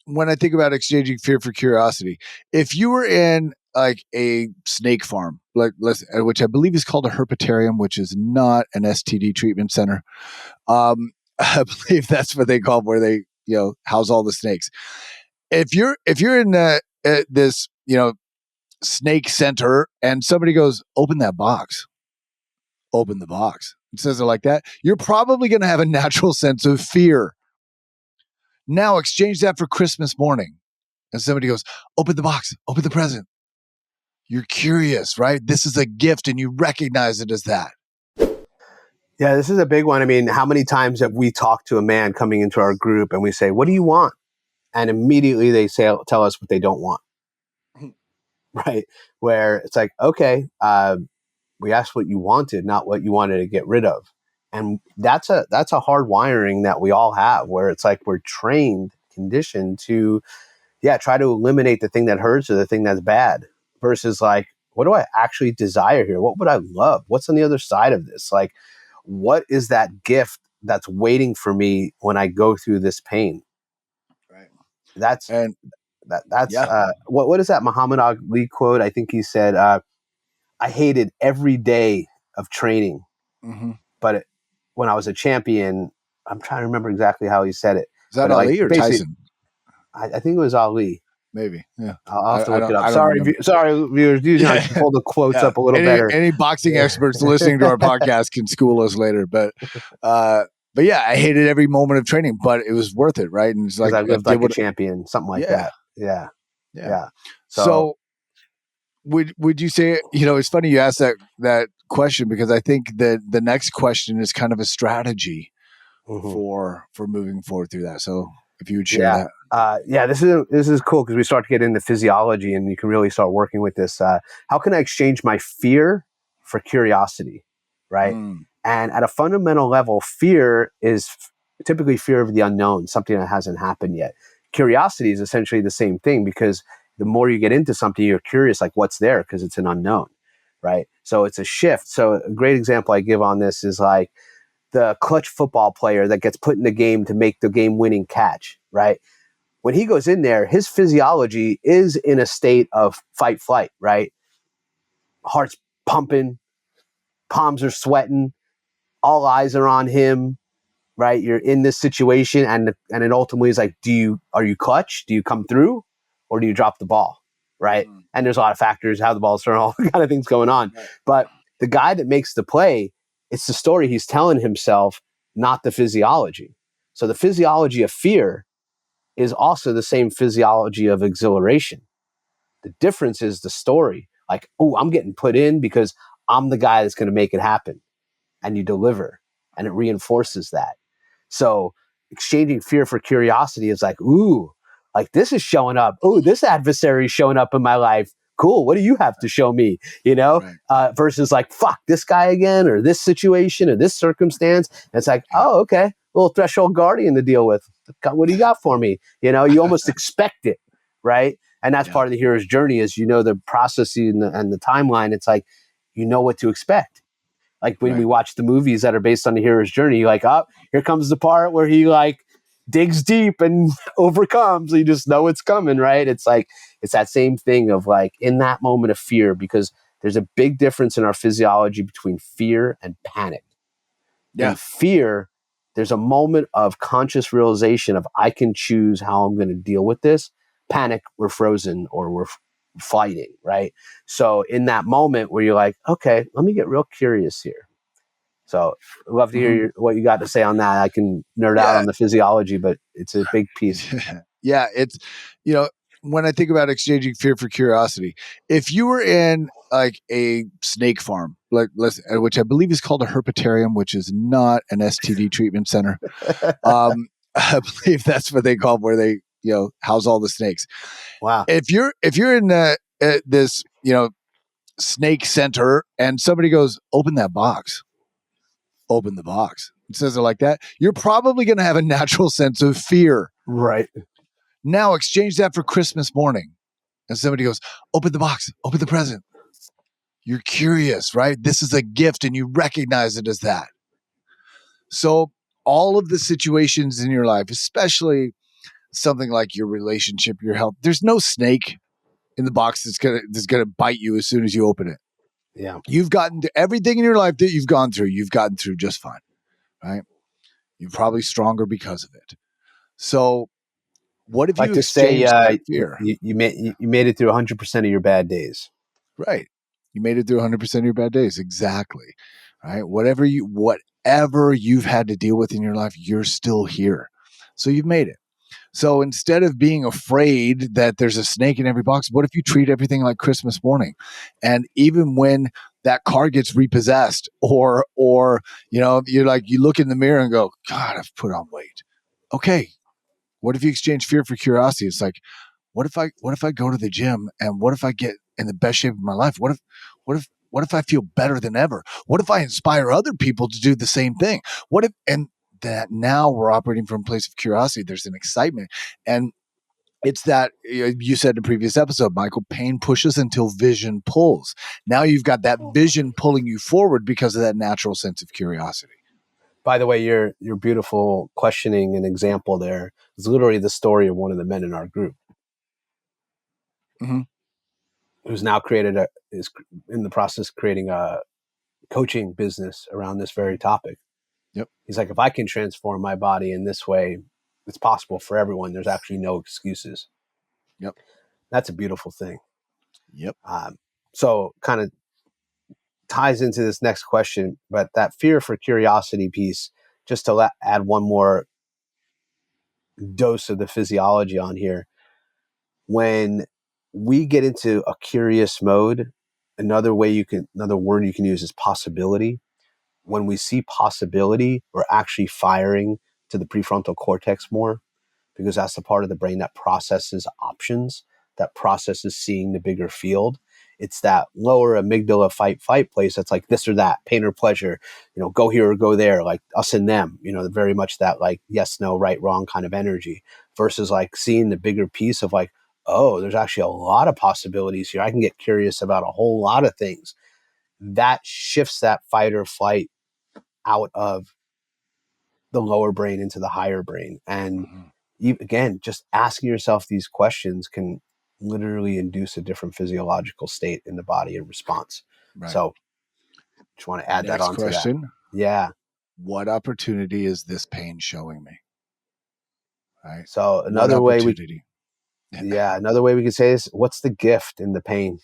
when I think about exchanging fear for curiosity, if you were in like a snake farm, which I believe is called a herpetarium, which is not an STD treatment center. I believe that's what they call them, where they, house all the snakes. If you're in this, snake center and somebody goes, open that box, open the box, and says it like that, you're probably going to have a natural sense of fear. Now exchange that for Christmas morning. And somebody goes, open the box, open the present. You're curious, right? This is a gift and you recognize it as that. Yeah, this is a big one. I mean, how many times have we talked to a man coming into our group and we say, what do you want? And immediately they tell us what they don't want. Right? Where it's like, okay, we asked what you wanted, not what you wanted to get rid of. And that's a hard wiring that we all have, where it's like we're trained, conditioned to, try to eliminate the thing that hurts or the thing that's bad, versus like, what do I actually desire here? What would I love? What's on the other side of this? Like, what is that gift that's waiting for me when I go through this pain? Right. That's and that's yeah. What is that Muhammad Ali quote? I think he said, I hated every day of training, but when I was a champion, I'm trying to remember exactly how he said it. Is that But Ali or Tyson? I think it was Ali. Maybe. Yeah. I'll have to look it up. I don't remember. Sorry, viewers. Usually I can pull the quotes up a little better. Any boxing experts listening to our podcast can school us later. But yeah, I hated every moment of training, but it was worth it, right? And it's like I lived like a champion, something like that. Yeah. So would you say, it's funny you asked that question, because I think that the next question is kind of a strategy for moving forward through that. So if you would share that. This is cool, because we start to get into physiology and you can really start working with this. How can I exchange my fear for curiosity, right? And at a fundamental level, fear is typically fear of the unknown, something that hasn't happened yet. Curiosity is essentially the same thing, because the more you get into something, you're curious, like what's there, because it's an unknown, right? So it's a shift. So a great example I give on this is like the clutch football player that gets put in the game to make the game-winning catch, right? When he goes in there, his physiology is in a state of fight, flight, right? Heart's pumping, palms are sweating, all eyes are on him, right? You're in this situation, and it ultimately is like, are you clutch? Do you come through, or do you drop the ball, right? And there's a lot of factors, how the ball's thrown, all kind of things going on. Right. But the guy that makes the play, it's the story he's telling himself, not the physiology. So the physiology of fear is also the same physiology of exhilaration. The difference is the story. Like, oh, I'm getting put in because I'm the guy that's going to make it happen. And you deliver, and it reinforces that. So exchanging fear for curiosity is like, ooh, like this is showing up. Oh, this adversary is showing up in my life. Cool. What do you have to show me? Right. Versus like, fuck, this guy again, or this situation, or this circumstance. And it's like, oh, okay, little threshold guardian to deal with. What do you got for me? You almost expect it, right? And that's part of the hero's journey, is the process and the timeline. It's like, what to expect. Like when we watch the movies that are based on the hero's journey, you're like, oh, here comes the part where he like digs deep and overcomes. You just know it's coming, right? It's like, it's that same thing of like in that moment of fear, because there's a big difference in our physiology between fear and panic. In fear, there's a moment of conscious realization of I can choose how I'm going to deal with this. Panic, we're frozen or we're fighting, right? So in that moment where you're like, okay, let me get real curious here. So I'd love to hear what you got to say on that. I can nerd out on the physiology, but it's a big piece. It's, when I think about exchanging fear for curiosity, if you were in like a snake farm, which I believe is called a herpetarium, which is not an STD treatment center. I believe that's what they call them, where they, house all the snakes. Wow. If you're in this, snake center and somebody goes, open that box, open the box, and says it like that, you're probably going to have a natural sense of fear. Right. Now exchange that for Christmas morning. And somebody goes, open the box, open the present. You're curious, right? This is a gift and you recognize it as that. So all of the situations in your life, especially something like your relationship, your health. There's no snake in the box that's gonna bite you as soon as you open it. Yeah. You've gotten to everything in your life that you've gone through. You've gotten through just fine, right? You're probably stronger because of it. So, what if Like you to say, exchanged that fear? you made it through 100% of your bad days. Right. You made it through 100% of your bad days. Exactly. Right. Whatever you've had to deal with in your life, you're still here. So you've made it. So instead of being afraid that there's a snake in every box, what if you treat everything like Christmas morning? And even when that car gets repossessed, or you're like, you look in the mirror and go, God, I've put on weight. Okay. What if you exchange fear for curiosity? It's like, what if I go to the gym, and what if I get in the best shape of my life? What if I feel better than ever? What if I inspire other people to do the same thing? What if and that now we're operating from a place of curiosity. There's an excitement. And it's that you said in a previous episode, Michael, pain pushes until vision pulls. Now you've got that vision pulling you forward because of that natural sense of curiosity. By the way, your beautiful questioning and example there is literally the story of one of the men in our group, Mm-hmm. who's now is in the process of creating a coaching business around this very topic. Yep. He's like, if I can transform my body in this way, it's possible for everyone. There's actually no excuses. Yep. That's a beautiful thing. Yep. So kind of ties into this next question, but that fear for curiosity piece, just to add one more dose of the physiology on here. When we get into a curious mode, another word you can use is possibility. When we see possibility, we're actually firing to the prefrontal cortex more, because that's the part of the brain that processes options, that processes seeing the bigger field. It's that lower amygdala fight place that's like this or that, pain or pleasure, go here or go there, like us and them, very much that like yes, no, right, wrong kind of energy, versus like seeing the bigger piece of like, oh, there's actually a lot of possibilities here. I can get curious about a whole lot of things. That shifts that fight or flight out of the lower brain into the higher brain. And Mm-hmm. again, just asking yourself these questions can literally induce a different physiological state in the body in response. Right. So just want to add that Next onto that. question. Yeah. What opportunity is this pain showing me? Right. So What opportunity? another way we could say is, what's the gift in the pain?